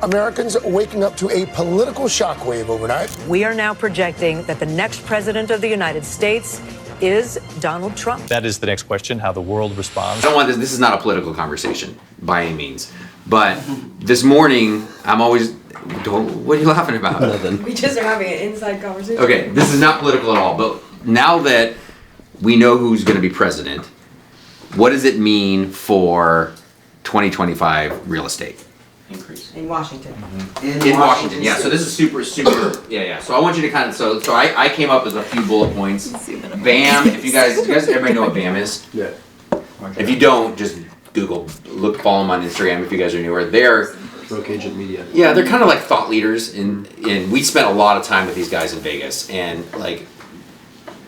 Americans are waking up to a political shockwave overnight. We are now projecting that the next president of the United States is Donald Trump. That is the next question, how the world responds. I don't want this is not a political conversation by any means. But this morning, what are you laughing about? Nothing. We just are having an inside conversation. Okay, this is not political at all, but now that we know who's going to be president, what does it mean for 2025 real estate? Increase. In Washington. In Washington, yeah. So this is super, yeah. So I want you to kind of, so I came up with a few bullet points. BAM, if you guys, everybody know what BAM is? Yeah. If you don't, just Google, follow them on Instagram if you guys are newer. They're Broke Agent Media. Yeah, they're kind of like thought leaders, and we spent a lot of time with these guys in Vegas, and like,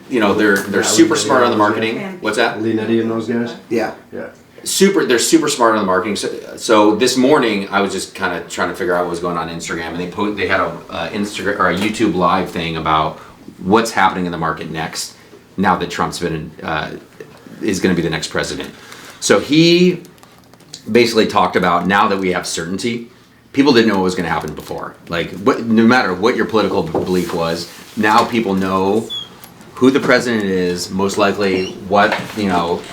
you know, they're super smart on the marketing. What's that? Lee Nettie and those guys? Yeah. Yeah. They're super smart on the marketing. So this morning I was just kind of trying to figure out what was going on Instagram, and they had a Instagram or a YouTube live thing about what's happening in the market next, now that Trump's is going to be the next president. So he basically talked about, now that we have certainty, people didn't know what was going to happen before. Like, no matter what your political belief was, now people know who the president is, most likely what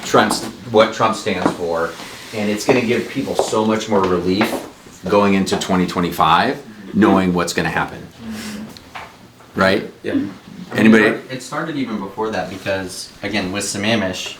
Trump stands for, and it's going to give people so much more relief going into 2025, knowing what's going to happen. Right? Yeah. Anybody? It started even before that because, again, with Sammamish,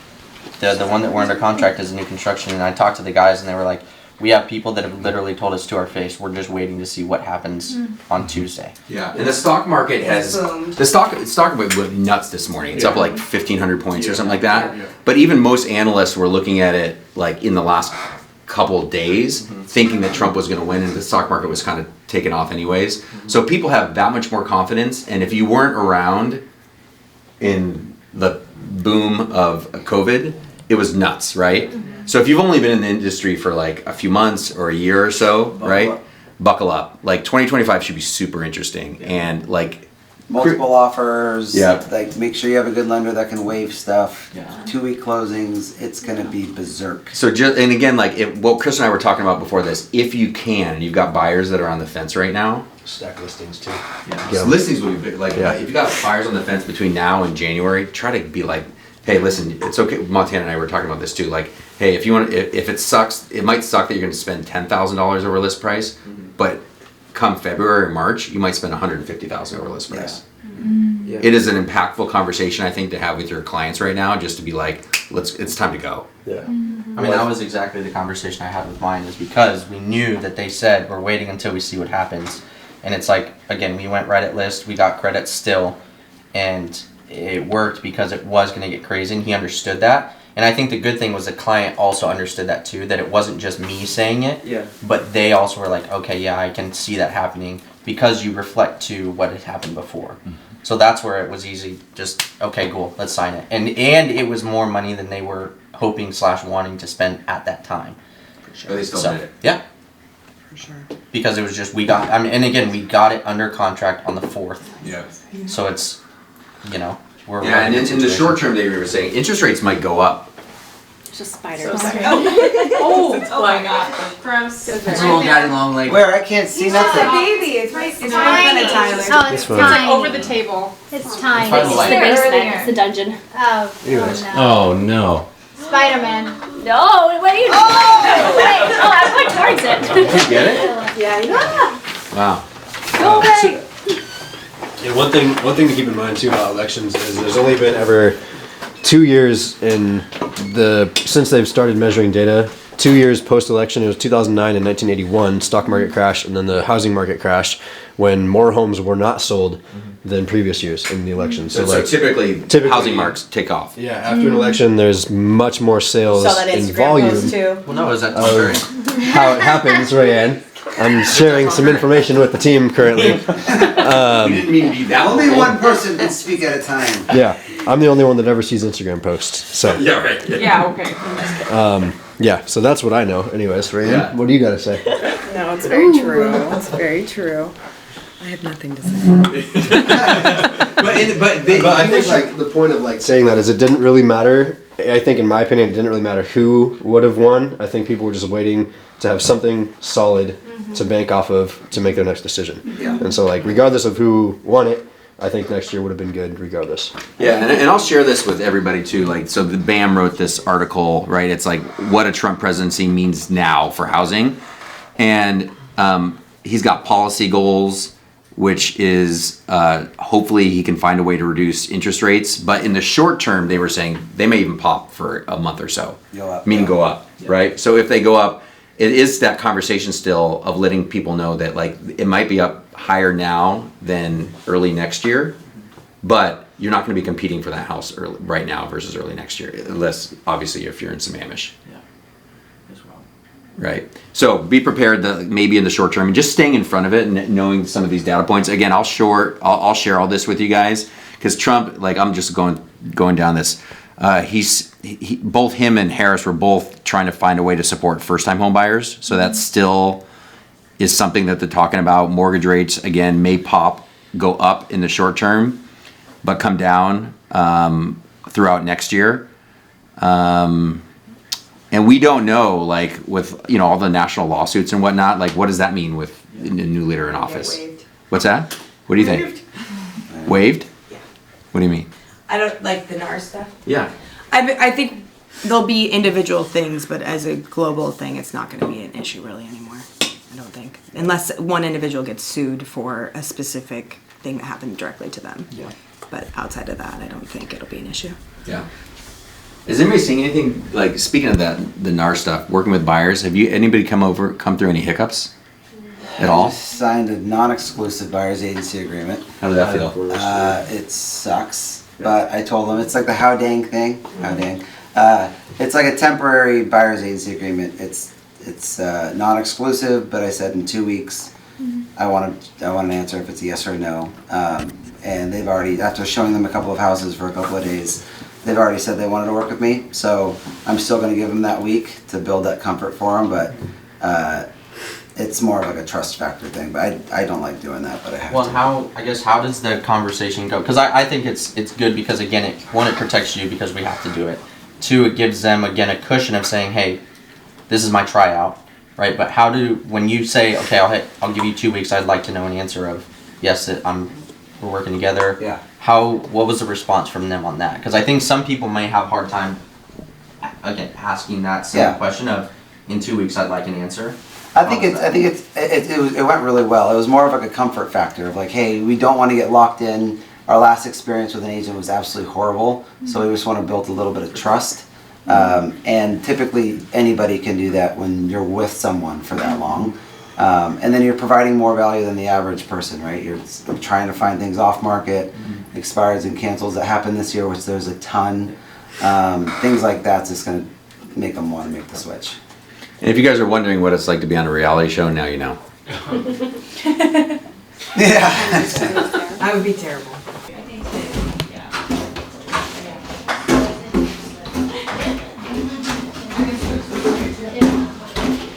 the one that we're under contract is a new construction, and I talked to the guys and they were like, we have people that have literally told us to our face, we're just waiting to see what happens on Tuesday. Yeah, and the stock market the stock went nuts this morning. It's up like 1,500 points or something like that. Yeah. But even most analysts were looking at it like in the last couple of days, thinking that Trump was going to win, and the stock market was kind of taking off anyways. So people have that much more confidence, and if you weren't around in the boom of COVID, it was nuts, right? So if you've only been in the industry for like a few months or a year or so, right? Buckle up. Like 2025 should be super interesting, and like multiple offers. Yeah. Like make sure you have a good lender that can waive stuff. Yeah. 2-week closings. It's gonna be berserk. So and again, like what Chris and I were talking about before this, if you can, and you've got buyers that are on the fence right now, Stack listings too. yeah. So listings will be big. Like if you got buyers on the fence between now and January, try to be like, hey, listen, it's okay. Montana and I were talking about this too. Like, hey, if you want, if it sucks, it might suck that you're going to spend $10,000 over list price, but come February or March, you might spend $150,000 over list price. Yeah. It is an impactful conversation, I think, to have with your clients right now, just to be like, it's time to go. Yeah. I mean, that was exactly the conversation I had with mine, is because we knew that they said we're waiting until we see what happens. And it's like, again, we went Reddit list, we got credits still, and it worked because it was going to get crazy, and he understood that. And I think the good thing was the client also understood that too, that it wasn't just me saying it, but they also were like, okay, yeah, I can see that happening because you reflect to what had happened before. Mm-hmm. So that's where it was easy, just, okay, cool, let's sign it. And it was more money than they were hoping / wanting to spend at that time. For sure. They still did it. Yeah. For sure. Because it was just, we got it under contract on the 4th. Yeah. So it's, we're and in the short term, they were saying interest rates might go up. It's just spiders. Oh my god. Gross. It's a little daddy long leg. Where I can't see nothing. Baby, it's right. It's tiny. right, Tyler. Oh, it's fine. tiny. Over the table. It's tiny. It's It's like- the basement. It's the dungeon. Oh, Anyways. no. Oh no. Spider-Man. No, what are you doing? Wait, I'm going towards it. Did you get it? Yeah. Wow. Go away. Yeah, one thing to keep in mind too about elections is there's only been ever 2 years since they've started measuring data. 2 years post-election, it was 2009 and 1981, stock market crash, and then the housing market crash, when more homes were not sold than previous years in the election. So typically housing marks take off. Yeah, after an election, there's much more sales Saw that in Instagram volume. post too. Well, no, is that How it happens, Rayanne. I'm sharing some information with the team currently. You didn't mean to be that Only bold. one person can speak at a time. Yeah, I'm the only one that ever sees Instagram posts. So Yeah, right. Yeah, okay. yeah, so that's what I know. Anyways, Rayanne, Yeah. what do you got to say? No, it's very true. It's very true. I have nothing to say. But But I think like the point of like saying that is it didn't really matter I think, in my opinion, it didn't really matter who would have won. I think people were just waiting to have something solid to bank off of to make their next decision. Yeah. And so, like, regardless of who won it, I think next year would have been good regardless. Yeah, and I'll share this with everybody too. Like, so the BAM wrote this article, right? It's like what a Trump presidency means now for housing, and he's got policy goals, which is hopefully he can find a way to reduce interest rates. But in the short term, they were saying they may even pop for a month or so, meaning go up, right? So if they go up, it is that conversation still of letting people know that like it might be up higher now than early next year, but you're not going to be competing for that house right now versus early next year, unless obviously if you're in Sammamish. Yeah. As well. Right. So be prepared that maybe in the short term and just staying in front of it and knowing some of these data points. Again, I'll share all this with you guys because Trump, like I'm just going down this. Both him and Harris were both trying to find a way to support first-time home buyers. So that still is something that they're talking about. Mortgage rates again may go up in the short term, but come down throughout next year. And we don't know, like with all the national lawsuits and whatnot, like what does that mean with the new leader in office? What's that? What do you think? Waived? Yeah. What do you mean? I don't like the NAR stuff. Yeah. I think there'll be individual things, but as a global thing, it's not going to be an issue really anymore. I don't think, unless one individual gets sued for a specific thing that happened directly to them. Yeah. But outside of that, I don't think it'll be an issue. Yeah. Is anybody seeing anything, like speaking of that, the NAR stuff, working with buyers, anybody come through any hiccups at all? Signed a non-exclusive buyer's agency agreement. How did that feel? It sucks, but I told them it's like the how dang thing. How dang. It's like a temporary buyer's agency agreement. It's non-exclusive, but I said in 2 weeks, I want an answer if it's a yes or a no. And they've already, after showing them a couple of houses for a couple of days, they've already said they wanted to work with me. So I'm still going to give them that week to build that comfort for them, but it's more of like a trust factor thing. But I don't like doing that, but I have to. Well, how does the conversation go? Because I think it's good because again, it protects you because we have to do it. 2, it gives them again a cushion of saying, hey, this is my tryout, right? But when you say, okay, I'll give you 2 weeks, I'd like to know an answer of yes, we're working together. Yeah. What was the response from them on that? Because I think some people may have a hard time again asking that same question of in 2 weeks I'd like an answer. I think it went really well. It was more of like a comfort factor of like, hey, we don't want to get locked in. Our last experience with an agent was absolutely horrible, so we just want to build a little bit of trust. And typically anybody can do that when you're with someone for that long. And then you're providing more value than the average person, right? You're trying to find things off market, expires and cancels that happened this year, which there's a ton. Things like that's just going to make them want to make the switch. And if you guys are wondering what it's like to be on a reality show, now you know. Yeah. That would be terrible.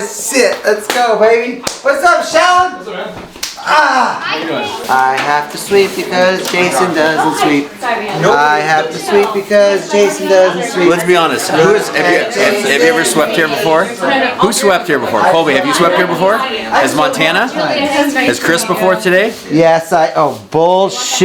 Sit. Let's go, baby. What's up, Shallon? What's up, man? I have to sweep because Jason doesn't sweep. I have to sweep because Jason doesn't sweep. Let's be honest. Have you ever swept here before? Who swept here before? Colby, have you swept here before? Has Montana? Has Chris before today? Yes, bullshit.